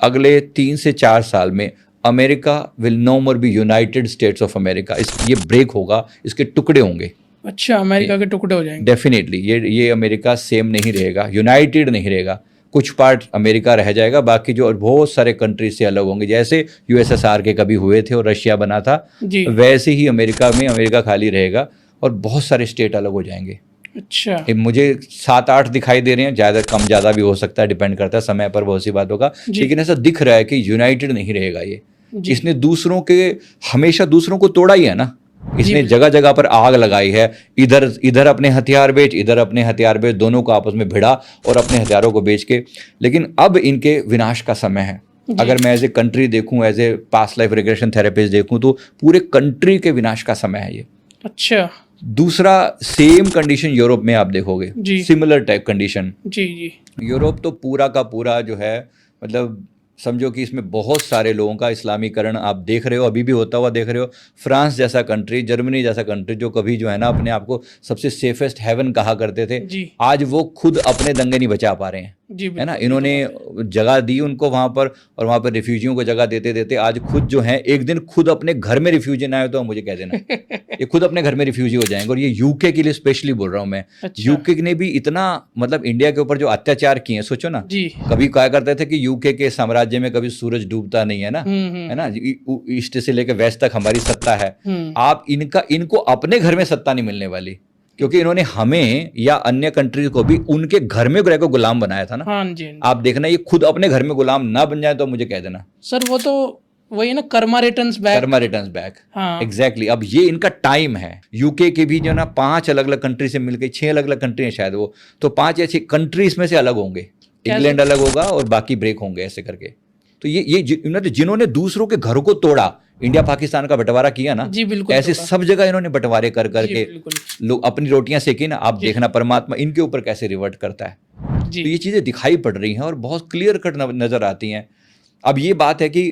अगले 3 से 4 साल में America will no more be United States of America. ये ब्रेक होगा, इसके टुकड़े होंगे। अच्छा, अमेरिका के टुकड़े हो जाएंगे। डेफिनेटली ये अमेरिका सेम नहीं रहेगा, यूनाइटेड नहीं रहेगा। कुछ पार्ट अमेरिका रह जाएगा, बाकी जो बहुत सारे कंट्री से अलग होंगे। जैसे यूएसएसआर के कभी हुए थे और रशिया बना था, वैसे ही अमेरिका में अमेरिका खाली रहेगा और बहुत सारे स्टेट अलग हो जाएंगे। अच्छा, मुझे 7-8 दिखाई दे रहे हैं, ज़्यादा कम ज़्यादा भी हो सकता है, डिपेंड करता है समय पर, बहुत सी बात होगा। लेकिन ऐसा दिख रहा है कि यूनाइटेड नहीं रहेगा ये। इसने दूसरों के, हमेशा दूसरों को तोड़ा ही है ना। इसने जगह जगह पर आग लगाई है, इधर अपने हथियार बेच, इधर अपने हथियार बेच, दोनों को आपस में भिड़ा और अपने हथियारों को बेच के। लेकिन अब इनके विनाश का समय है। अगर मैं एज ए कंट्री देखूं, as a past life regression therapist देखूं, तो पूरे कंट्री के विनाश का समय है ये। अच्छा, दूसरा सेम कंडीशन यूरोप में आप देखोगे, सिमिलर टाइप कंडीशन। जी। यूरोप तो पूरा का पूरा जो है, मतलब समझो कि इसमें बहुत सारे लोगों का इस्लामीकरण आप देख रहे हो, अभी भी होता हुआ देख रहे हो। फ्रांस जैसा कंट्री, जर्मनी जैसा कंट्री, जो कभी जो है ना अपने आप को सबसे सेफेस्ट हेवन कहा करते थे, आज वो खुद अपने दंगे नहीं बचा पा रहे हैं, है ना। इन्होंने जगह दी उनको वहां पर, और वहां पर रिफ्यूजियों को जगह देते देते आज खुद जो है, एक दिन खुद अपने घर में रिफ्यूजी ना आए तो मुझे कह देना ये खुद अपने घर में रिफ्यूजी हो जाएंगे। और ये यूके के लिए स्पेशली बोल रहा हूँ मैं। यूके ने भी इतना, मतलब इंडिया के ऊपर जो अत्याचार किए हैं, सोचो ना। कभी कहा करते थे कि यूके के साम्राज्य में कभी सूरज डूबता नहीं है ना, है ना, ईस्ट से लेकर वेस्ट तक हमारी सत्ता है। आप इनको अपने घर में सत्ता नहीं मिलने वाली, क्योंकि इन्होंने हमें या अन्य कंट्रीज को भी उनके घर में रहकर गुलाम बनाया था ना। हाँ जी। आप देखना, ये खुद अपने घर में गुलाम ना बन जाए तो मुझे कह देना। सर वो तो वही ना, कर्मा रिटर्न्स बैक। हाँ, एग्जैक्टली। अब ये इनका टाइम है। यूके के भी जो ना 5 अलग अलग कंट्री से मिलकर 6 अलग अलग कंट्री है शायद वो, तो 5 या 6 कंट्री इसमें से अलग होंगे। इंग्लैंड अलग होगा और बाकी ब्रेक होंगे, ऐसे करके। तो ये जिन्होंने दूसरों के घरों को तोड़ा, इंडिया पाकिस्तान का बंटवारा किया ना, ऐसे सब जगह इन्होंने बंटवारे कर करके लोग अपनी रोटियां सेकी ना। आप देखना परमात्मा इनके ऊपर कैसे रिवर्ट करता है। तो ये चीजें दिखाई पड़ रही हैं और बहुत क्लियर कट नजर आती हैं। अब ये बात है कि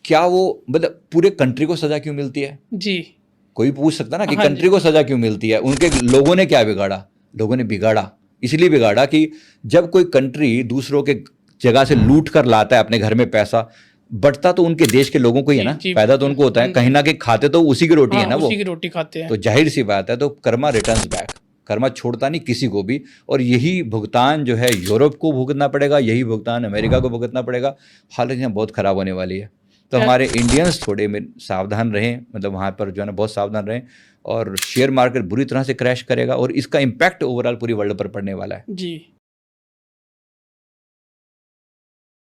क्या वो, मतलब पूरे कंट्री को सजा क्यों मिलती है जी? कोई पूछ सकता ना कि कंट्री को सजा क्यों मिलती है? उनके लोगों ने क्या बिगाड़ा? लोगों ने बिगाड़ा इसलिए बिगाड़ा कि जब कोई कंट्री दूसरों के जगह से लूट कर लाता है अपने घर में पैसा, बटता तो उनके देश के लोगों को ही है ना, फायदा तो उनको होता है। कहीं ना कहीं खाते तो उसी की रोटी है ना, वो उसी की रोटी खाते हैं। तो जाहिर सी बात है, तो कर्मा रिटर्न्स बैक। कर्मा छोड़ता नहीं किसी को भी, और यही भुगतान जो है यूरोप को भुगतना पड़ेगा, यही भुगतान अमेरिका को भुगतना पड़ेगा। हालत यहाँ बहुत खराब होने वाली है। तो हमारे इंडियंस थोड़े में सावधान रहें, मतलब वहाँ पर जो है ना बहुत सावधान रहें। और शेयर मार्केट बुरी तरह से क्रैश करेगा और इसका इम्पैक्ट ओवरऑल पूरी वर्ल्ड पर पड़ने वाला है जी।